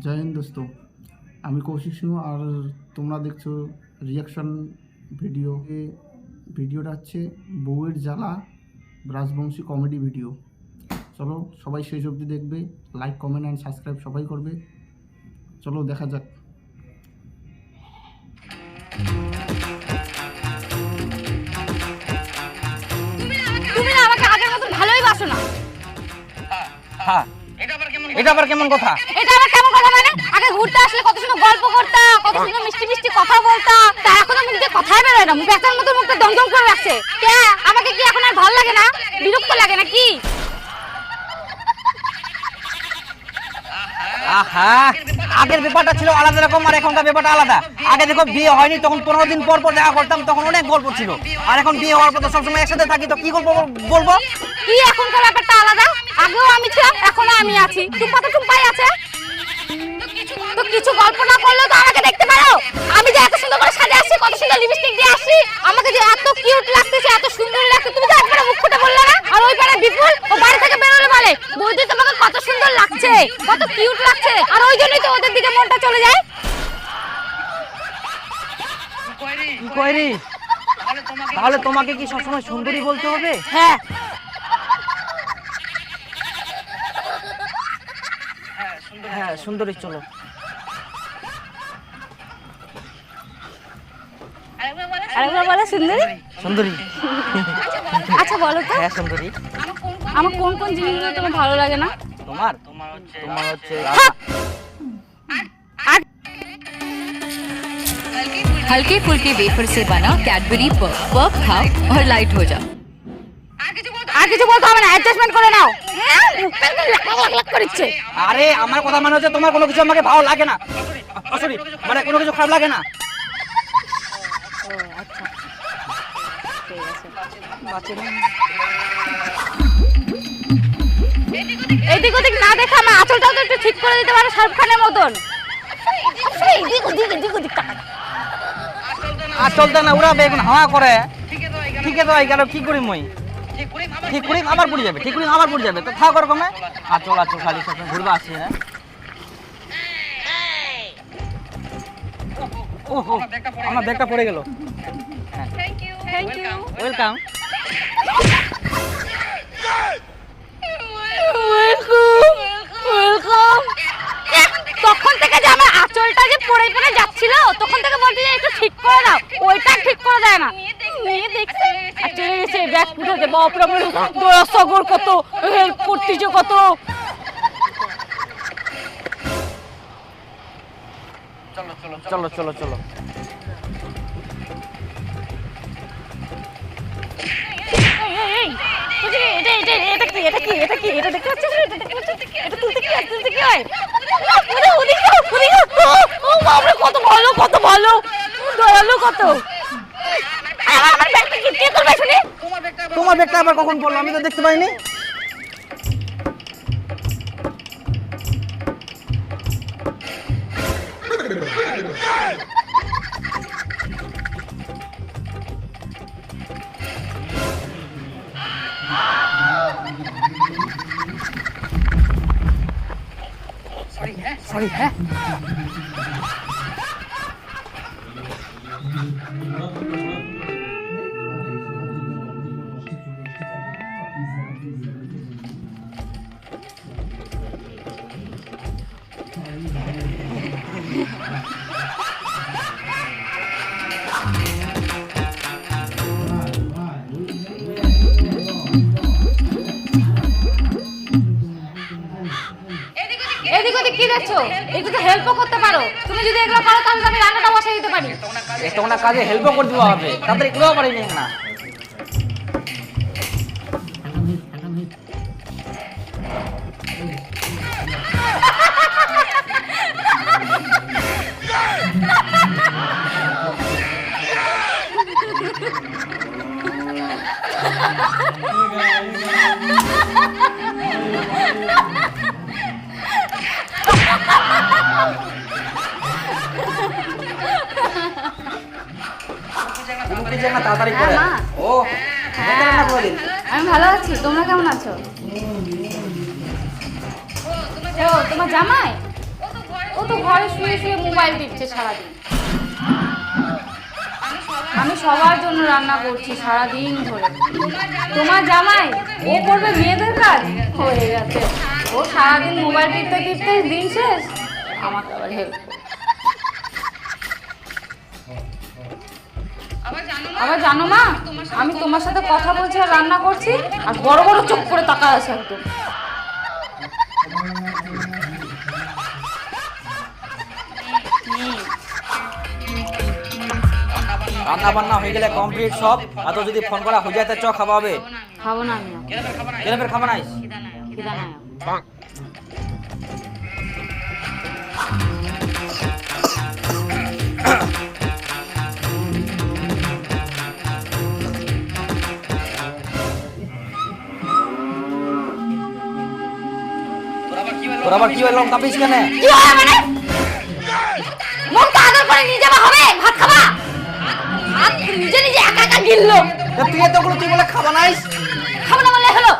জয় হিন্দ দোস্ত, আমি কৌশিক সিংহ আর তোমরা দেখছো রিয়াকশন ভিডিও। ভিডিওটা হচ্ছে বউয়ের জ্বালা রাজবংশী কমেডি ভিডিও। চলো সবাই শেষ অবধি দেখবে, লাইক কমেন্ট অ্যান্ড সাবস্ক্রাইব সবাই করবে। চলো দেখা যাক। তুমি না আমাকে আগের মতো ভালোই বাসো না। হ্যাঁ, এটা আবার কেমন কথা? এটা আবার কেমন কথা মানে? আগে ঘুরতে আসলে কত সুন্দর গল্প করতা, কত সুন্দর মিষ্টি মিষ্টি কথা বলতা, তা এখন মুখ দিয়ে কথাই বেরোয় না, মুখ একার মতো মুখটা দমদম করে রাখছে। কে আমাকে কি এখন আর ভালো লাগে না? বিরক্ত লাগে না কি? আহা, আগের ব্যাপারটা ছিল আলাদা রকম আর এখনকার ব্যাপারটা আলাদা। আগে দেখো বিয়ে হয়নি তখন 15 দিন পর পর দেখা করতাম, তখন অনেক গল্প ছিল। আর এখন বিয়ে হওয়ার পর তো সবসময় একসাথে থাকি, তো কি গল্প বলবো? কি এখনকার ব্যাপারটা আলাদা? আগেও আমি ছিলাম, এখনো আমি আছি। টুম্পা তো টুম্পাই আছে। তো কিছু গল্প না করলেও তো আমাকে দেখতে পারো। আমি যে এত সুন্দর করে সাজে আসছি, কত সুন্দর লিপস্টিক দিয়ে আসছি, আমাকে যে এত কিউট লাগতেছে, এত সুন্দর লাগছে, তুমি তো একবার মুখ ফুটে বললে না? আর ওই পারে বিপুল ও বাড়ি থেকে বেরোলে বলে বৌদি তোমাকে কত সুন্দর লাগছে, কত কিউট লাগছে, আর ওই জন্যই তো ওদের দিকে মনটা চলে যায়। কি কইরি? তাহলে তোমাকে কি সবসময় সুন্দরী বলতে হবে? হ্যাঁ, হ্যাঁ সুন্দরী। চলো আরেকবার বলে সুন্দরী। সুন্দরী। আচ্ছা বলো তো, হ্যাঁ সুন্দরী। আমার কোন কোন জিনিসগুলো তোমার ভালো লাগে না? তোমার হচ্ছে हल्के फुल्के वेफर से बना कैडबरी पफ खाओ और लाइट हो जाओ। আর কিছু বলতে হবে না, অ্যাডজাস্টমেন্ট করে নাও। করেছে আরে আমার কথা মানে হচ্ছে তোমার কোনো কিছু আমাকে ভালো লাগে না। সরি, মানে কোনো কিছু খারাপ লাগে না। এদিক ওদিক না দেখা আমার আঁচলটাও তো একটু ঠিক করে দিতে পারো শাহরুখ খানের মতন। এদিক ওদিক আর চলতে না উড়া বেগুন হাওয়া করে। ঠিক আছে তো এই গেল কি করি মই? ঠিক করি আবার পড়ে যাবে, ঠিক করি আবার পড়ে যাবে, তো থাক ওরকমে। আর চল খালি সবসময় ঘুরবা আসছি না। ওহো, আমার ব্যাগটা পড়ে গেল। Thank you welcome. ওয়েলকাম। তখন থেকে যে আমার আঁচলটা যে পড়ে পড়ে যাচ্ছিল, তখন থেকে বলতে যে একটু ঠিক করে দাও, ওইটা ঠিক করে দেয় না। মেয়ে দেখছে আর চলে গেছে ব্যাগ উঠাতে, বাপরে দোয়া সগর কত হেল্প করতেছে কত। চলো চলো চলো। কত ভালো কত ভালো দয়ালু কত। আমার ব্যাগটা কি কে করবে শুনি? তোমার ব্যাগটা আবার কখন পড়লো? আমি তো দেখতে পাইনি। সরি হ্যাঁ। এদিক ওদিক কি দেখছো? একটু তো হেল্পও করতে পারো। তুমি যদি এগুলো পারো তাহলে আমি রান্নাটা বসাই দিতে পারি। একটা কোনো কাজে হেল্পও করে দিতে হবে, তাদের এগুলোও পারি না। তাড়াতাড়ি করে। ও আমি ভালো আছি, তোমরা কেমন আছো? ও তোমার জামাই? তো ঘরে শুয়ে শুয়ে মোবাইল টিপছে সারাদিন। আমি সবার জন্য রান্না করছি সারাদিন ধরে। তোমার জামাই ও করবে মেয়েদের কাজ, হয়ে গেছে। ও সারাদিন মোবাইল টিপতে টিপতে দিন শেষ, আমাকে আবার হেল্প। আবার জানো মা, আমি তোমার সাথে কথা বলছি আর রান্না করছি, আর বড় বড় চোখ করে তাকায় আছে একদম। রান্না বান্না হয়ে গেলে কমপ্লিট সব, আর তো যদি ফোন করা হয়ে যায় তো চ খাওয়া হবে। খাবো না আমি, কেন ফের খাবা নাই? খিদা নাই। তোর আবার কি হলো, কাঁপিস কেন? কি হয় মানে? মুখ তো আদর করে নিয়ে যাওয়া হবে, ভাত খাবা? ভাত নিজে নিজে একা একা গিললো। তুই এতগুলো তুই বলে খাবা নাই? খাবো না বললে হলো।